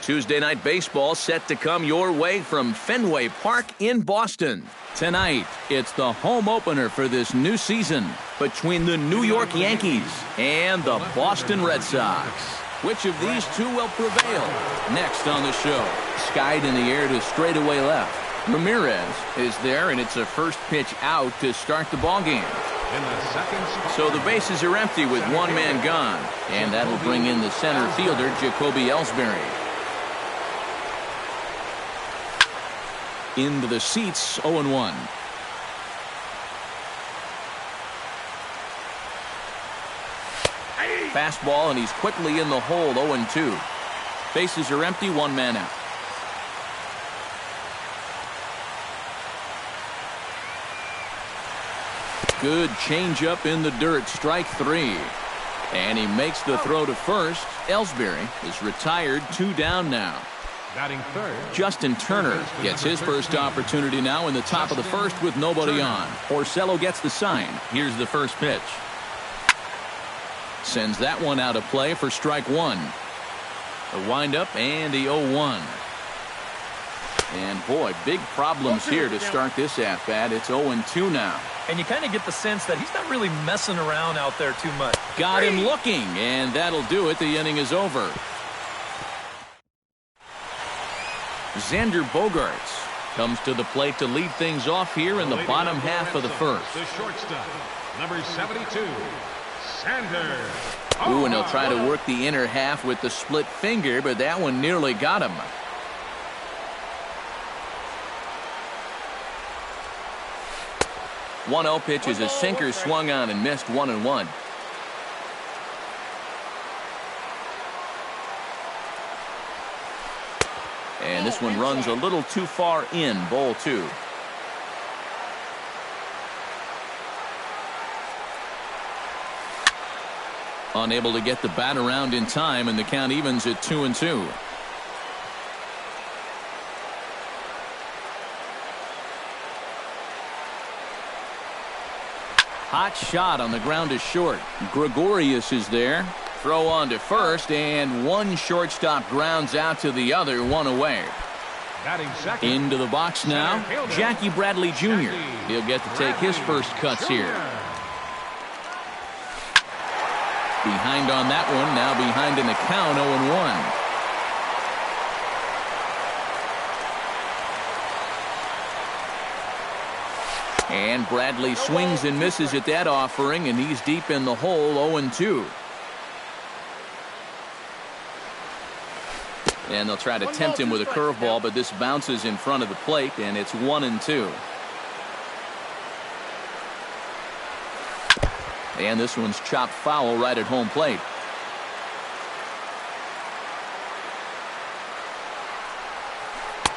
Tuesday Night Baseball set to come your way from Fenway Park in Boston. Tonight, it's the home opener for this new season between the New York Yankees and the Boston Red Sox. Which of these two will prevail? Next on the show, skied in the air to straightaway left. Ramirez is there, and it's a first pitch out to start the ballgame. So the bases are empty with one man gone, and that'll bring in the center fielder, Jacoby Ellsbury. Into the seats, 0-1. Fastball, and he's quickly in the hole, 0-2. Bases are empty, one man out. Good changeup in the dirt, strike three. And he makes the throw to first. Ellsbury is retired, 2 down now. Batting third, Justin Turner gets his first opportunity now in the top of the first with nobody on. Porcello gets the sign. Here's the first pitch. Sends that one out of play for strike one. The windup and the 0-1. And boy, big problems here to start this at-bat. It's 0-2 now. And you kind of get the sense that he's not really messing around out there too much. Got him looking, and that'll do it. The inning is over. Xander Bogaerts comes to the plate to lead things off here in the bottom half of the first. the shortstop, number 72, Xander. Ooh, and he'll try to work the inner half with the split finger, but that one nearly got him. One 0 pitch is a sinker, swung on and missed, 1-1. And this one runs a little too far in, ball 2. Unable to get the bat around in time, and the count evens at 2-2. Hot shot on the ground is short. Gregorius is there. Throw on to first, and one shortstop grounds out to the other, one away. Batting second, Into the box now, Jackie Bradley Jr. He'll get to take his first cuts here. Behind on that one, now behind in the count, 0-1. And Bradley swings and misses at that offering, and he's deep in the hole, 0-2. And they'll try to tempt him with a curveball, but this bounces in front of the plate, and it's 1-2. And this one's chopped foul right at home plate.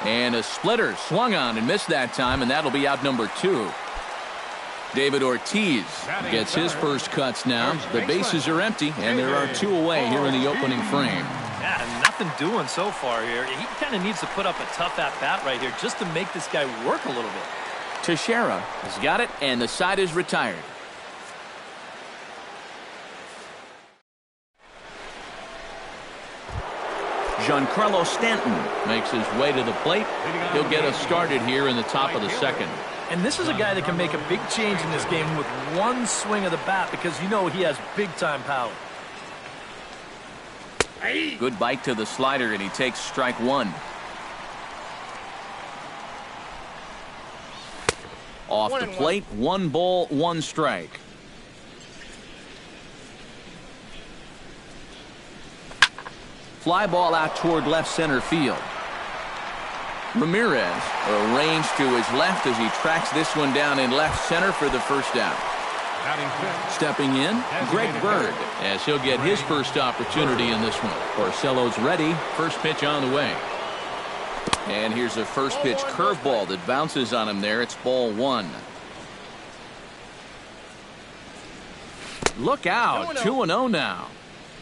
And a splitter swung on and missed that time, and that'll be out number 2. David Ortiz gets his first cuts now. The bases are empty, and there are 2 away here in the opening frame. Yeah, nothing doing so far here. He kind of needs to put up a tough at-bat right here just to make this guy work a little bit. Teixeira has got it, and the side is retired. Giancarlo Stanton makes his way to the plate. He'll get us started here in the top of the second. And this is a guy that can make a big change in this game with one swing of the bat, because you know he has big-time power. Good bite to the slider, and he takes strike one. Off the plate, 1 ball, 1 strike. Fly ball out toward left center field. Ramirez arranged to his left as he tracks this one down in left center for the first out. Stepping in, Greg Bird, as he'll get his first opportunity in this one. Porcello's ready. First pitch on the way. And here's a first pitch curveball that bounces on him there. It's ball 1. Look out, 2-0 now.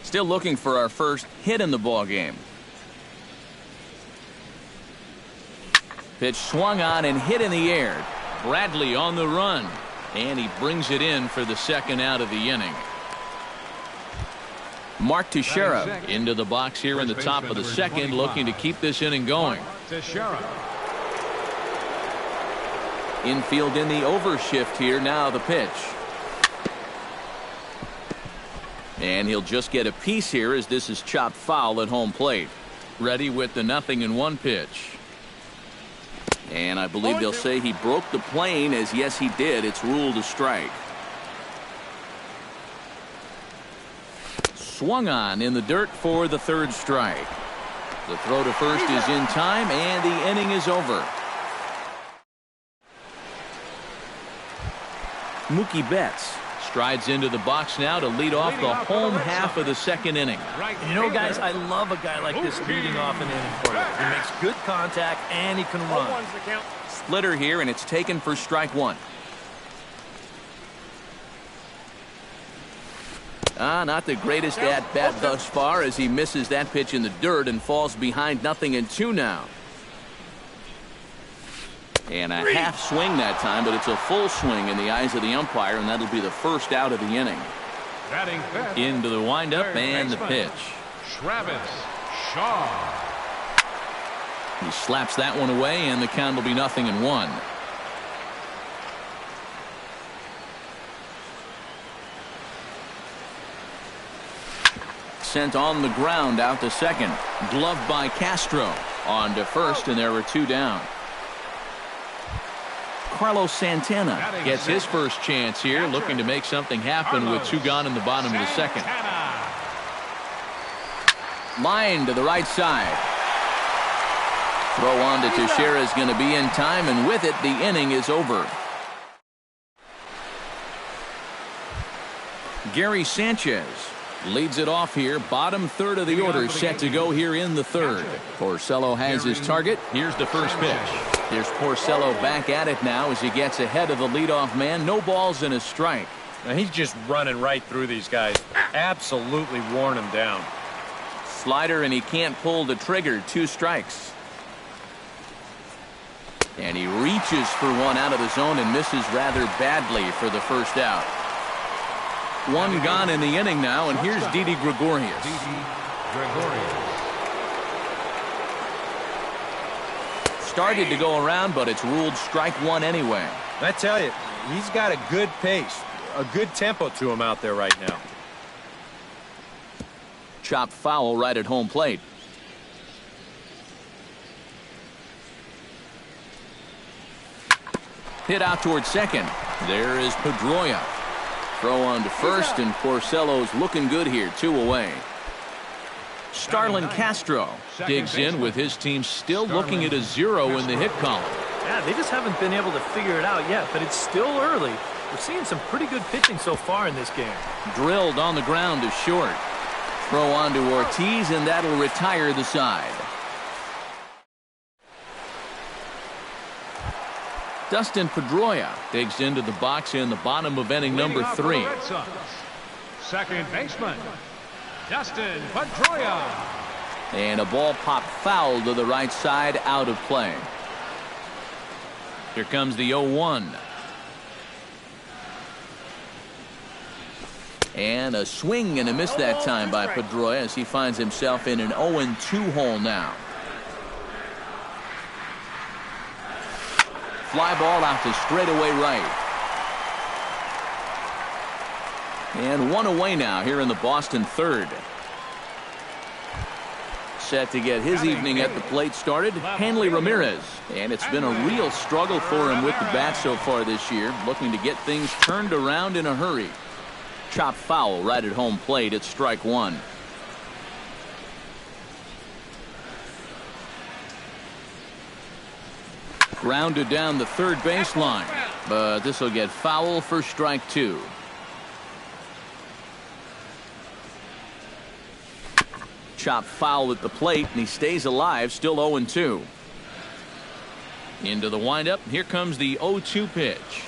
Still looking for our first hit in the ball game. Pitch swung on and hit in the air. Bradley on the run, and he brings it in for the second out of the inning. Mark Teixeira into the box here in the top of the second, looking to keep this inning going. Teixeira. Infield in the overshift here. Now the pitch. And he'll just get a piece here as this is chopped foul at home plate. Ready with the 0-1 pitch. And I believe they'll say he broke the plane, as yes he did. It's ruled a strike. Swung on in the dirt for the third strike. The throw to first is in time, and the inning is over. Mookie Betts strides into the box now to lead off the home half of the second inning. You know, guys, I love a guy like this leading off an inning for you. He makes good contact, and he can run. Splitter here, and it's taken for strike one. Not the greatest at-bat thus far, as he misses that pitch in the dirt and falls behind 0-2 now. And a half swing that time, but it's a full swing in the eyes of the umpire, and that'll be the first out of the inning. Into the windup and the pitch. Travis Shaw. He slaps that one away, and the count will be 0-1. Sent on the ground out to second. Gloved by Castro. On to first, and there were two down. Carlos Santana gets his first chance here, looking to make something happen with two gone in the bottom of the second. Line to the right side. Throw on to Teixeira is going to be in time, and with it, the inning is over. Gary Sanchez leads it off here. Bottom third of the order set to go here in the third. Porcello has his target. Here's the first pitch. There's Porcello back at it now as he gets ahead of the leadoff man. No balls and a strike. Now he's just running right through these guys. Absolutely worn them down. Slider, and he can't pull the trigger. Two strikes. And he reaches for one out of the zone and misses rather badly for the first out. One gone in the inning now, and here's Didi Gregorius. Started to go around, but it's ruled strike one anyway. I tell you, he's got a good pace, a good tempo to him out there right now. Chopped foul right at home plate. Hit out towards second. There is Pedroia. Throw on to first, and Porcello's looking good here, 2 away. Starlin Castro digs in with his team still looking at a 0 in the hit column. Yeah, they just haven't been able to figure it out yet, but it's still early. We're seeing some pretty good pitching so far in this game. Drilled on the ground to short. Throw on to Ortiz, and that'll retire the side. Dustin Pedroia digs into the box in the bottom of inning number 3. Second baseman, Dustin Pedroia. And a ball popped foul to the right side, out of play. Here comes the 0-1. And a swing and a miss that time by Pedroia as he finds himself in an 0-2 hole now. Fly ball out to straightaway right. And one away now here in the Boston third. Set to get his evening at the plate started, Hanley Ramirez. And it's been a real struggle for him with the bat so far this year, looking to get things turned around in a hurry. Chopped foul right at home plate. It's strike one. Grounded down the third baseline, but this will get foul for strike two. Chopped foul at the plate, and he stays alive, still 0-2. Into the windup. Here comes the 0-2 pitch.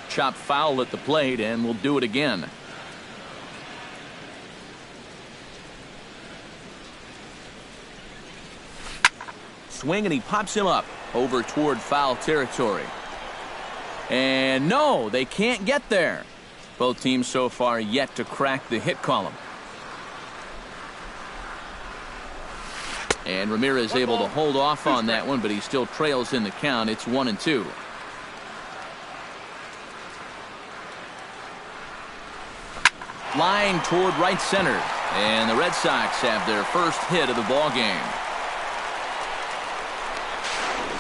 Chopped foul at the plate, and we'll do it again. Swing, and he pops him up over toward foul territory. And no, they can't get there. Both teams so far yet to crack the hit column. And Ramirez able to hold off on that one, but he still trails in the count. It's 1-2. Flying toward right center. And the Red Sox have their first hit of the ball game.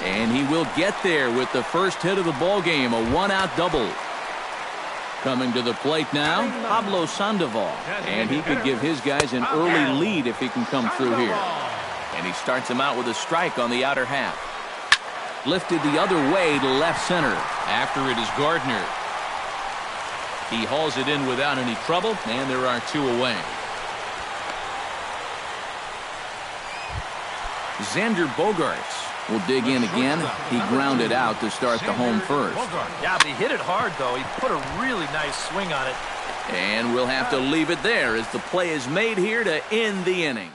And he will get there with the first hit of the ball game, a one-out double. Coming to the plate now, Pablo Sandoval. And he could give his guys an early lead if he can come through here. And he starts him out with a strike on the outer half. Lifted the other way to left center. After it is Gardner. He hauls it in without any trouble, and there are two away. Xander Bogaerts will dig in again. He grounded out to start the home first. Yeah, but he hit it hard, though. He put a really nice swing on it. And we'll have to leave it there as the play is made here to end the inning.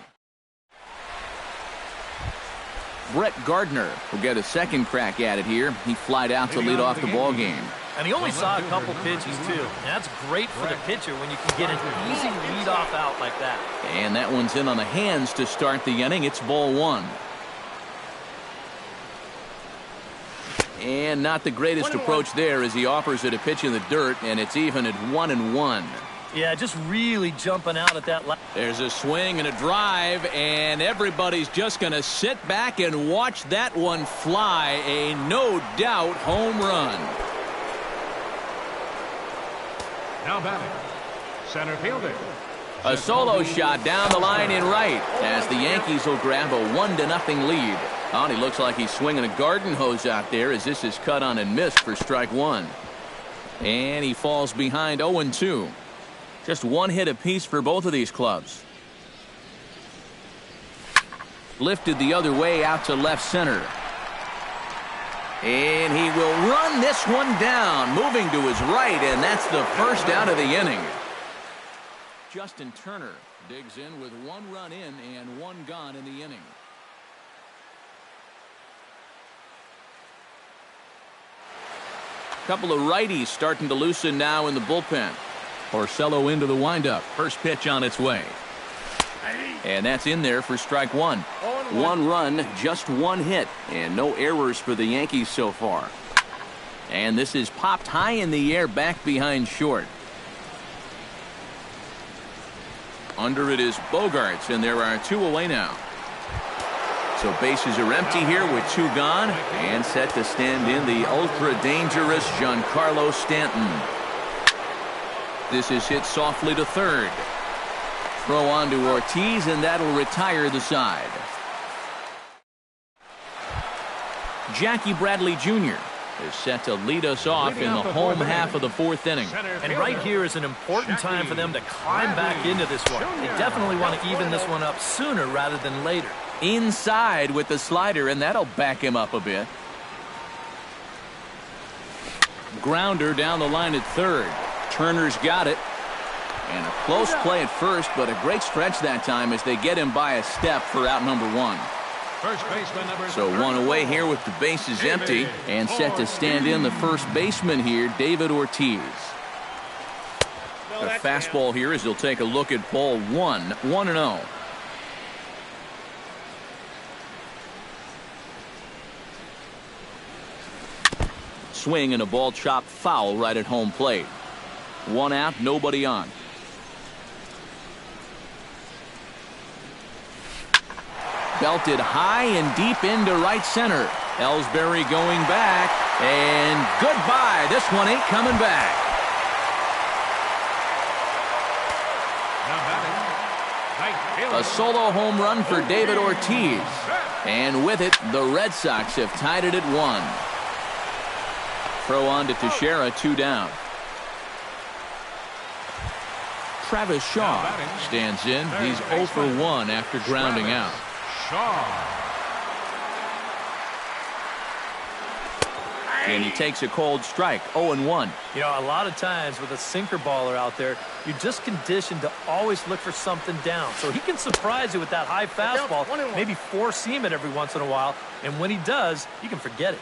Brett Gardner will get a second crack at it here. He flied out to lead off the ball game. And he only saw a couple pitches, too. And that's great for the pitcher when you can get an easy leadoff out like that. And that one's in on the hands to start the inning. It's ball one. And not the greatest approach there as he offers it a pitch in the dirt, and it's even at 1-1. Yeah, just really jumping out at that. There's a swing and a drive, and everybody's just going to sit back and watch that one fly. A no-doubt home run. Now batting, center fielder. A solo shot down the line in right as the Yankees will grab a 1-0 lead. Oh, and he looks like he's swinging a garden hose out there as this is cut on and missed for strike one. And he falls behind 0-2. Just one hit apiece for both of these clubs. Lifted the other way out to left center. And he will run this one down, moving to his right, and that's the first out of the inning. Justin Turner digs in with one run in and one gone in the inning. Couple of righties starting to loosen now in the bullpen. Porcello into the windup. First pitch on its way. And that's in there for strike one. One run, just one hit, and no errors for the Yankees so far. And this is popped high in the air back behind short. Under it is Bogaerts, and there are two away now. So bases are empty here with two gone, and set to stand in the ultra-dangerous Giancarlo Stanton. This is hit softly to third. Throw on to Ortiz, and that'll retire the side. Jackie Bradley Jr. is set to lead us off in the home half of the fourth inning. And right here is an important time for them to climb back into this one. They definitely want to even this one up sooner rather than later. Inside with the slider, and that'll back him up a bit. Grounder down the line at third. Turner's got it. And a close play at first, but a great stretch that time as they get him by a step for out number one. First baseman number So one away here with the bases empty, and set to stand in the first baseman here, David Ortiz. A fastball here as he'll take a look at ball one, 1-0. Swing and a ball chopped foul right at home plate. One out, nobody on. Belted high and deep into right center. Ellsbury going back, and goodbye. This one ain't coming back. A solo home run for David Ortiz. And with it, the Red Sox have tied it at 1. Throw on to Teixeira, 2 down. Travis Shaw stands in. He's 0 for 1 after grounding out. And he takes a cold strike, 0-1. You know, a lot of times with a sinker baller out there, you're just conditioned to always look for something down. So he can surprise you with that high fastball, maybe four-seam it every once in a while, and when he does, you can forget it.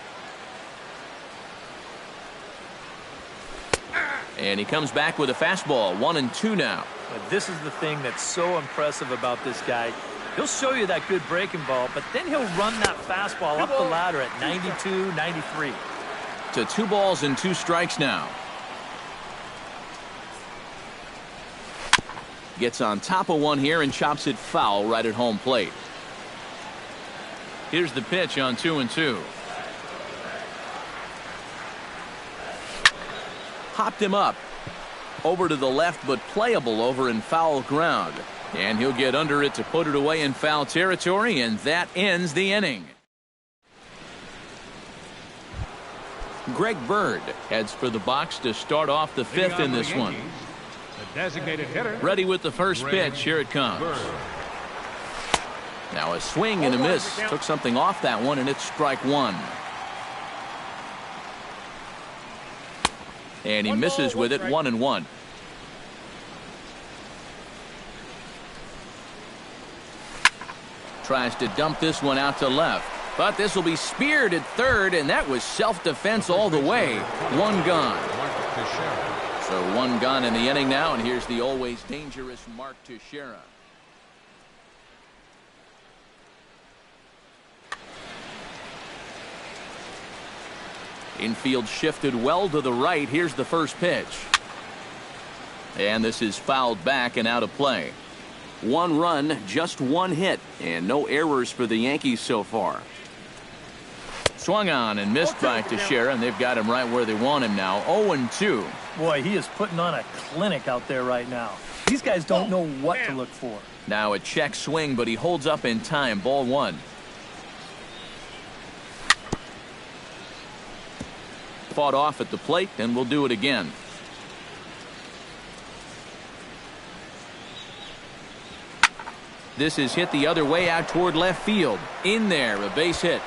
And he comes back with a fastball. 1-2 now. But this is the thing that's so impressive about this guy. He'll show you that good breaking ball, but then he'll run that fastball up the ladder at 92, 93. To 2 balls and 2 strikes now. Gets on top of one here and chops it foul right at home plate. Here's the pitch on 2-2. Hopped him up. Over to the left, but playable over in foul ground. And he'll get under it to put it away in foul territory, and that ends the inning. Greg Bird heads for the box to start off the 5th in this one. The designated hitter. Ready with the first pitch. Here it comes. Now a swing and a miss. Took something off that one, and it's strike 1. And he misses with it. 1-1. Tries to dump this one out to left. But this will be speared at third, and that was self-defense all the way. 1 gone. So 1 gone in the inning now, and here's the always dangerous Mark Teixeira. Infield shifted well to the right. Here's the first pitch. And this is fouled back and out of play. 1 run, just 1 hit, and no errors for the Yankees so far. Swung on and missed by Teixeira, and they've got him right where they want him now. 0-2. Boy, he is putting on a clinic out there right now. These guys don't know what to look for. Now a check swing, but he holds up in time. Ball 1. Fought off at the plate, and we'll do it again. This is hit the other way out toward left field. In there, a base hit.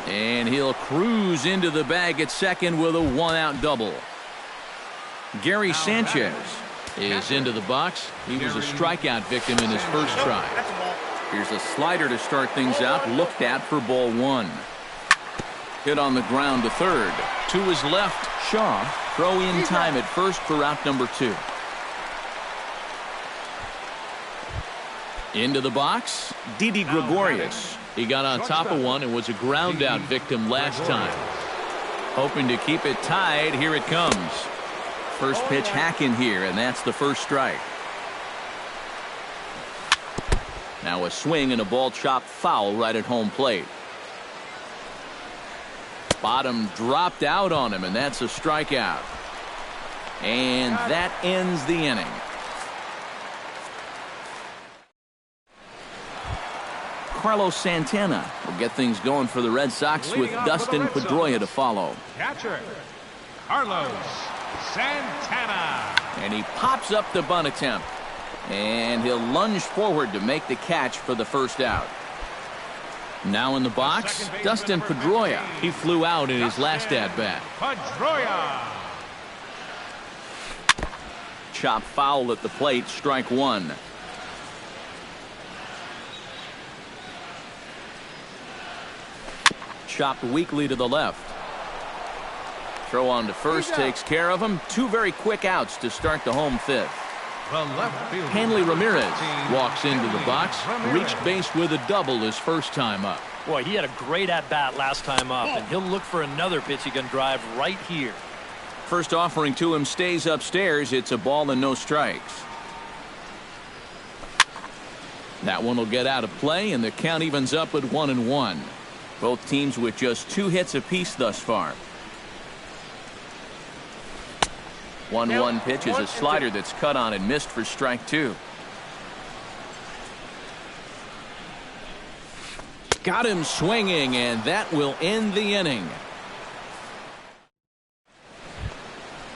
And he'll cruise into the bag at second with a 1-out double. Gary Sanchez is into the box. He was a strikeout victim in his first try. Here's a slider to start things out. Looked at for ball 1. Hit on the ground to third. To his left, Shaw. Throw in time at first for out number 2. Into the box, Didi Gregorius. He got on top of one and was a ground out victim last time. Hoping to keep it tied. Here it comes. First pitch hacking here, and that's the first strike. Now a swing and a ball chopped foul right at home plate. Bottom dropped out on him, and that's a strikeout. And that ends the inning. Carlos Santana will get things going for the Red Sox with Dustin Pedroia to follow. Catcher, Carlos Santana. And he pops up the bunt attempt. And he'll lunge forward to make the catch for the first out. Now in the box, Dustin Pedroia. He flew out in his last at-bat. Pedroia. Chop foul at the plate, strike 1. Chopped weakly to the left. Throw on to first takes care of him. 2 very quick outs to start the home 5th. Hanley Ramirez walks into the box, reached base with a double his first time up. Boy, he had a great at-bat last time up, and he'll look for another pitch he can drive right here. First offering to him stays upstairs. It's a ball and no strikes. That one will get out of play, and the count evens up at 1-1. Both teams with just 2 hits apiece thus far. 1-1 pitch is a slider that's cut on and missed for strike 2. Got him swinging, and that will end the inning.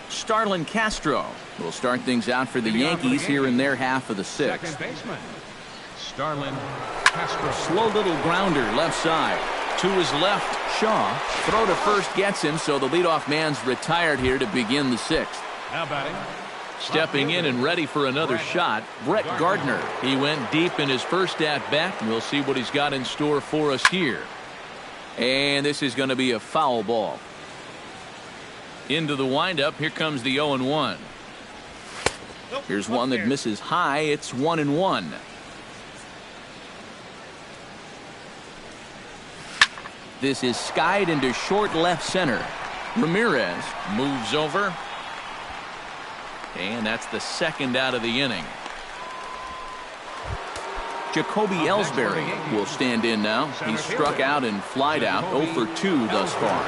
Starlin Castro will start things out for the Yankees here in their half of the 6th. Second baseman, Starlin Castro. Slow little grounder left side. To his left, Shaw. Throw to first gets him, so the leadoff man's retired here to begin the 6th. Now batting. Stepping in and ready for another shot, Brett Gardner. He went deep in his first at-bat, and we'll see what he's got in store for us here. And this is going to be a foul ball. Into the windup, here comes the 0-1. Here's one that misses high. It's 1-1. This is skied into short left center. Ramirez moves over. And that's the second out of the inning. Jacoby Ellsbury will stand in now. He's struck out and flied out 0 for 2 thus far.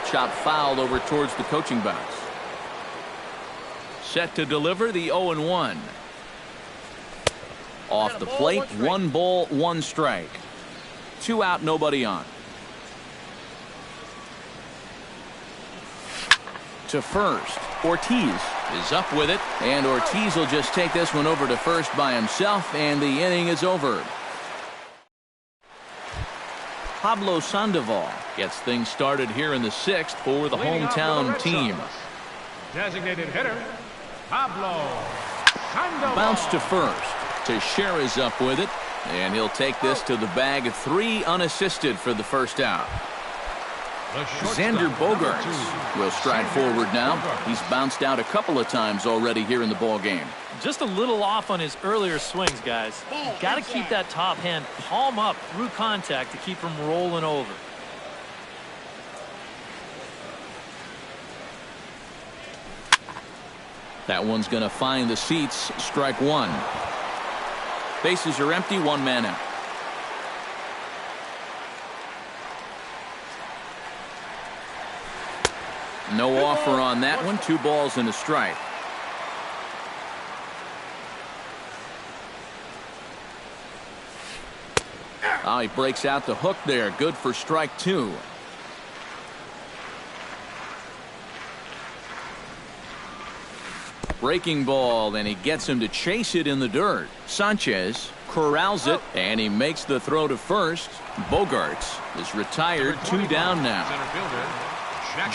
Chop fouled over towards the coaching box. Set to deliver the 0-1. Off the plate, 1 ball, 1 strike. 2 out, nobody on. To first, Ortiz is up with it, and Ortiz will just take this one over to first by himself, and the inning is over. Pablo Sandoval gets things started here in the 6th for the hometown team. Designated hitter, Pablo Sandoval. Bounce to first. Teixeira is up with it, and he'll take this to the bag of 3 unassisted for the first out. Xander Bogaerts will stride forward now. He's bounced out a couple of times already here in the ball game. Just a little off on his earlier swings, guys. You've got to keep that top hand palm up through contact to keep him rolling over. That one's going to find the seats. Strike 1. Bases are empty. 1 man out. No offer on that one. 2 balls and a strike. Oh, he breaks out the hook there. Good for strike 2. Breaking ball, and he gets him to chase it in the dirt. Sanchez corrals it, and he makes the throw to first. Bogaerts is retired. 2 down now.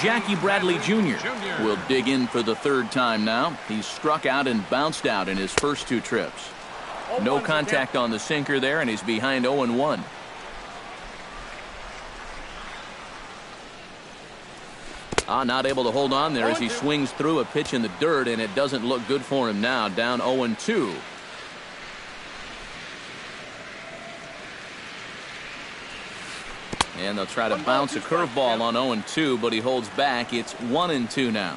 Jackie Bradley Jr. will dig in for the 3rd time now. He's struck out and bounced out in his first 2 trips. No contact on the sinker there, and he's behind 0-1. Not able to hold on there as he swings through a pitch in the dirt, and it doesn't look good for him now. Down 0-2. And they'll try to bounce a curveball on 0-2, but he holds back. It's 1-2 now.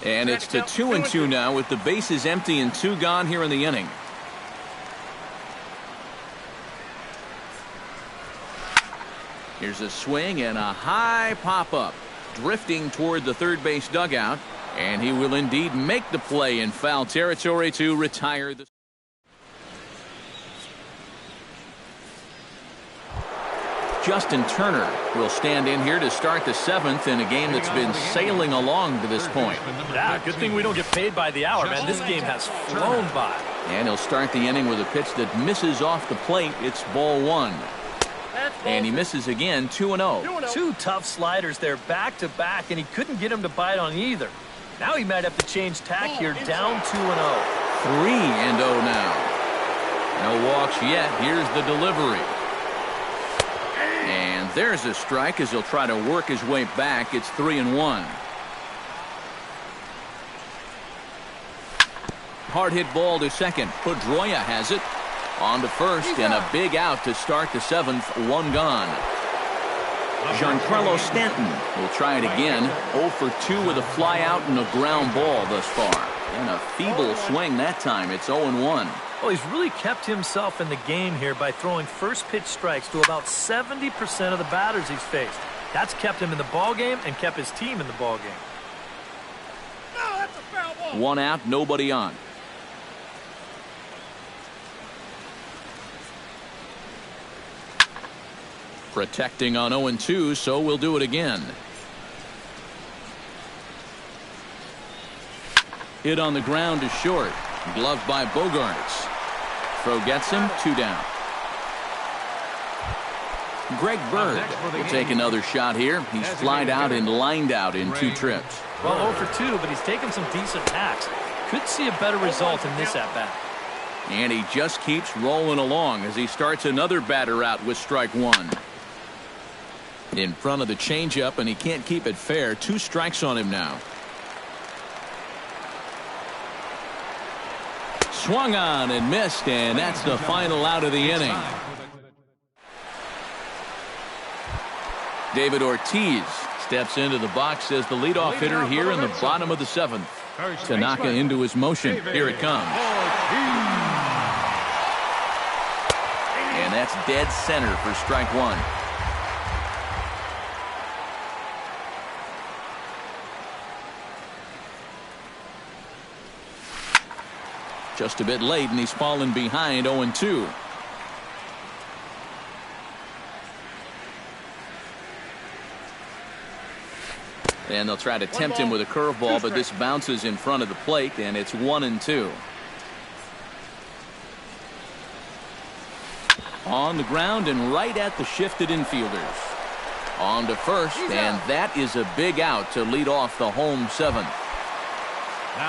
And it's to 2-2 now with the bases empty and 2 gone here in the inning. Here's a swing and a high pop-up. Drifting toward the third base dugout. And he will indeed make the play in foul territory to retire the... Justin Turner will stand in here to start the 7th in a game that's been sailing along to this point. Yeah, good thing we don't get paid by the hour, man. This game has flown by. And he'll start the inning with a pitch that misses off the plate. It's ball 1. And he misses again, 2-0. 2 tough sliders there back to back, and he couldn't get him to bite on either. Now he might have to change tack here, down 2-0. 3-0 now. No walks yet. Here's the delivery. And there's a strike as he'll try to work his way back. It's 3-1. Hard hit ball to second. Pedroia has it. On to first, and a big out to start the 7th. 1 gone. Giancarlo Stanton will try it again. 0 for 2 with a fly out and a ground ball thus far. And a feeble swing that time. It's 0-1. Well, he's really kept himself in the game here by throwing first pitch strikes to about 70% of the batters he's faced. That's kept him in the ball game and kept his team in the ball game. No, that's a foul ball. 1 out, nobody on. Protecting on 0-2, so we'll do it again. Hit on the ground is short. Gloved by Bogaerts. Throw gets him. 2 down. Greg Bird will take another shot here. He's flied out and lined out in 2 trips. Well, 0 for 2, but he's taken some decent hacks. could see a better result in this at-bat. And he just keeps rolling along as he starts another batter out with strike one. In front of the changeup, and he can't keep it fair. 2 strikes on him now. Swung on and missed, and that's the final out of the inning. David Ortiz steps into the box as the leadoff hitter here in the bottom of the 7th. Tanaka into his motion. Here it comes. And that's dead center for strike one. Just a bit late, and he's fallen behind 0-2. And they'll try to tempt him with a curveball, but this bounces in front of the plate, and it's 1-2. On the ground and right at the shifted infielders. On to first, and that is a big out to lead off the home 7th.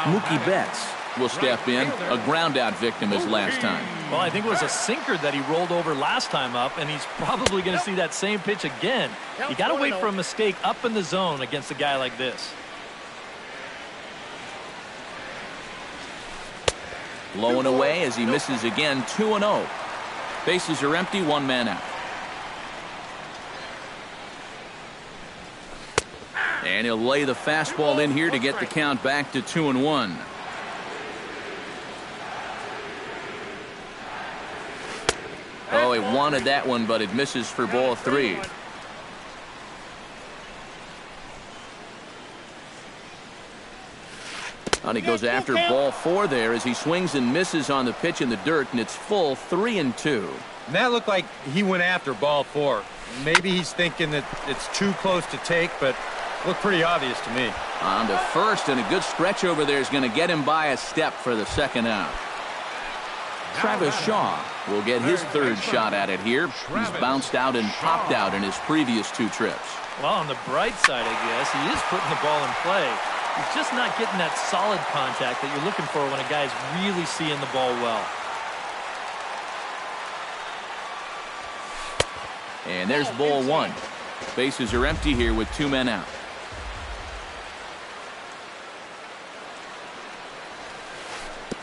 Mookie Betts will step in. A ground out victim as last time. Well, I think it was a sinker that he rolled over last time up, and he's probably going to see that same pitch again. You got to wait for a mistake up in the zone against a guy like this. Low and away as he misses again. 2-0. Bases are empty, 1 man out. And he'll lay the fastball in here to get the count back to 2-1. Oh, he wanted that one, but it misses for ball 3. And he goes after ball 4 there as he swings and misses on the pitch in the dirt, and it's full 3-2. And that looked like he went after ball 4. Maybe he's thinking that it's too close to take, but looked pretty obvious to me. On to first, and a good stretch over there is going to get him by a step for the second out. Travis Shaw will get his 3rd shot at it here. He's bounced out and popped out in his previous 2 trips. Well, on the bright side, I guess, he is putting the ball in play. He's just not getting that solid contact that you're looking for when a guy's really seeing the ball well. And there's ball 1. Bases are empty here with 2 men out.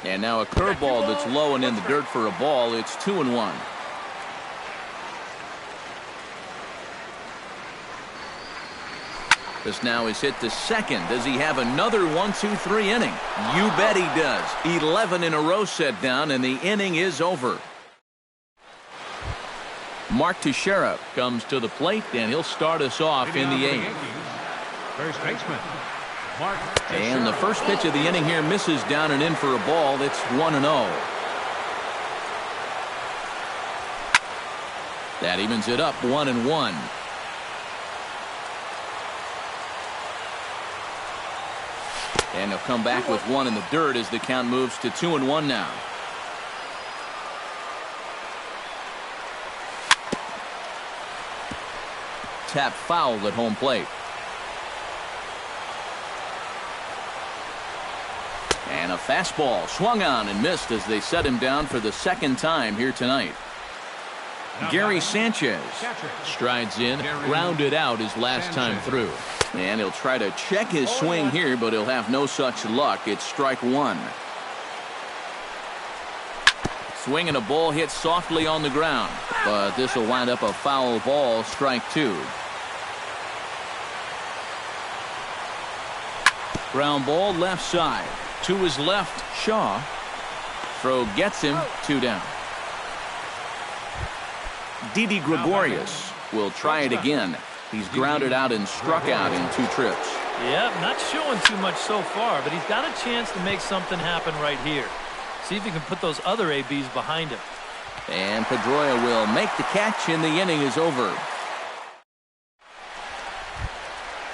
And now a curveball that's low and in the dirt for a ball. It's 2-1. This now is hit to second. Does he have another 1-2-3 inning? You bet he does. 11 in a row set down, and the inning is over. Mark Teixeira comes to the plate, and he'll start us off in the 8th. First baseman. And the first pitch of the inning here misses down and in for a ball. It's 1-0. That evens it up 1-1. And he'll come back with 1 in the dirt as the count moves to 2-1 now. Tap foul at home plate. And a fastball swung on and missed as they set him down for the 2nd time here tonight. Gary Sanchez strides in, grounded out his last time through. And he'll try to check his swing here, but he'll have no such luck. It's strike 1. Swing and a ball hit softly on the ground, but this will wind up a foul ball. Strike 2. Ground ball left side. To his left, Shaw. Throw gets him. 2 down. Didi Gregorius will try it again. He's grounded out and struck out in 2 trips. Yep, not showing too much so far, but he's got a chance to make something happen right here. See if he can put those other ABs behind him. And Pedroia will make the catch, and the inning is over.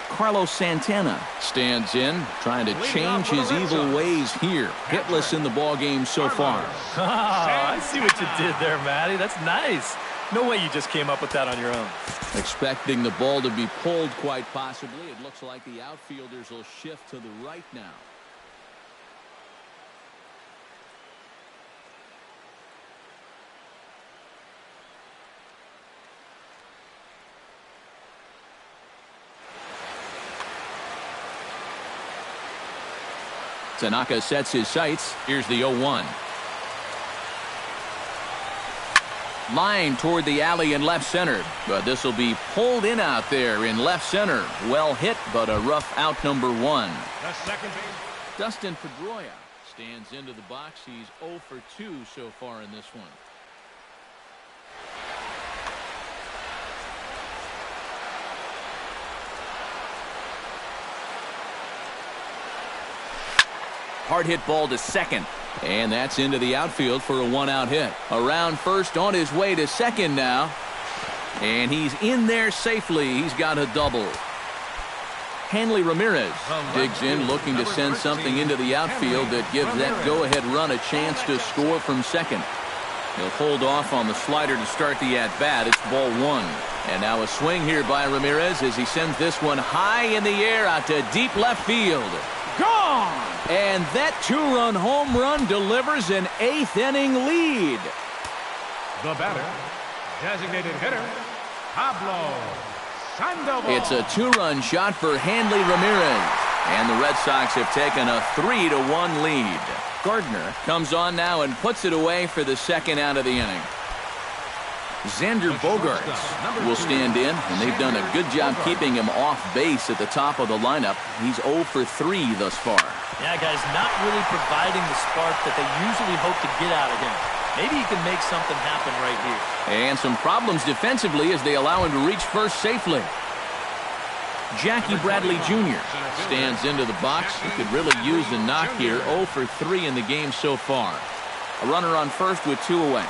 Carlos Santana stands in, trying to change his evil ways here. Hitless in the ballgame so far. Oh, I see what you did there, Matty. That's nice. No way you just came up with that on your own. Expecting the ball to be pulled quite possibly. It looks like the outfielders will shift to the right now. Tanaka sets his sights. Here's the 0-1. Line toward the alley in left center, but this will be pulled in out there in left center. Well hit, but a rough out number 1. The second base. Dustin Pedroia stands into the box. He's 0 for 2 so far in this one. Hard hit ball to second. And that's into the outfield for a 1-out hit. Around first, on his way to second now. And he's in there safely. He's got a double. Hanley Ramirez digs in, looking to send something into the outfield that gives that go-ahead run a chance to score from second. He'll hold off on the slider to start the at-bat. It's ball 1. And now a swing here by Ramirez as he sends this one high in the air out to deep left field. Gone! And that 2-run home run delivers an 8th inning lead. The batter, designated hitter, Pablo Sandoval. It's a 2-run shot for Hanley Ramirez. And the Red Sox have taken a 3-1 lead. Gardner comes on now and puts it away for the second out of the inning. Xander Bogaerts will stand in, and they've done a good job keeping him off base at the top of the lineup. He's 0 for 3 thus far. Yeah, guys, not really providing the spark that they usually hope to get out of him. Maybe he can make something happen right here. And some problems defensively as they allow him to reach first safely. Jackie Bradley Jr. stands into the box. He could really use a knock here. 0 for 3 in the game so far. A runner on first with 2 away.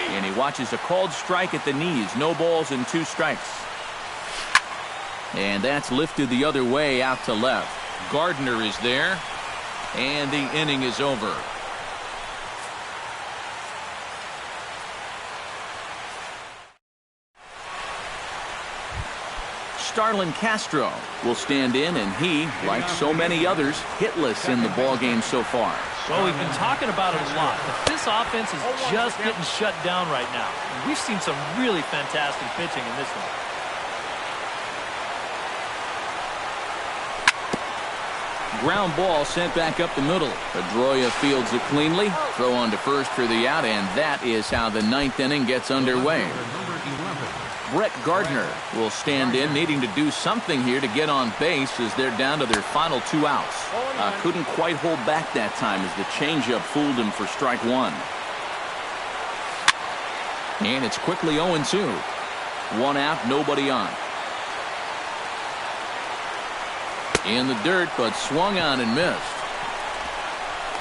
And he watches a called strike at the knees. No balls and 2 strikes. And that's lifted the other way out to left. Gardner is there. And the inning is over. Starlin Castro will stand in, and he, like so many others, hitless in the ballgame so far. Well, we've been talking about it a lot, but this offense is just getting shut down right now. We've seen some really fantastic pitching in this one. Ground ball sent back up the middle. Pedroia fields it cleanly. Throw on to first for the out, and that is how the 9th inning gets underway. Brett Gardner will stand in, needing to do something here to get on base as they're down to their final 2 outs. Couldn't quite hold back that time as the changeup fooled him for strike 1. And it's quickly 0-2. 1 out, nobody on. In the dirt, but swung on and missed.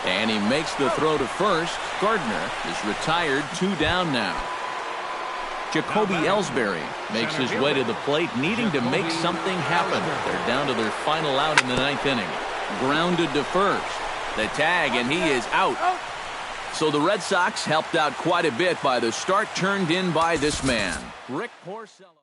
And he makes the throw to first. Gardner is retired, 2 down now. Jacoby Ellsbury makes his way to the plate, needing to make something happen. They're down to their final out in the 9th inning. Grounded to first. The tag, and he is out. So the Red Sox helped out quite a bit by the start turned in by this man, Rick Porcello.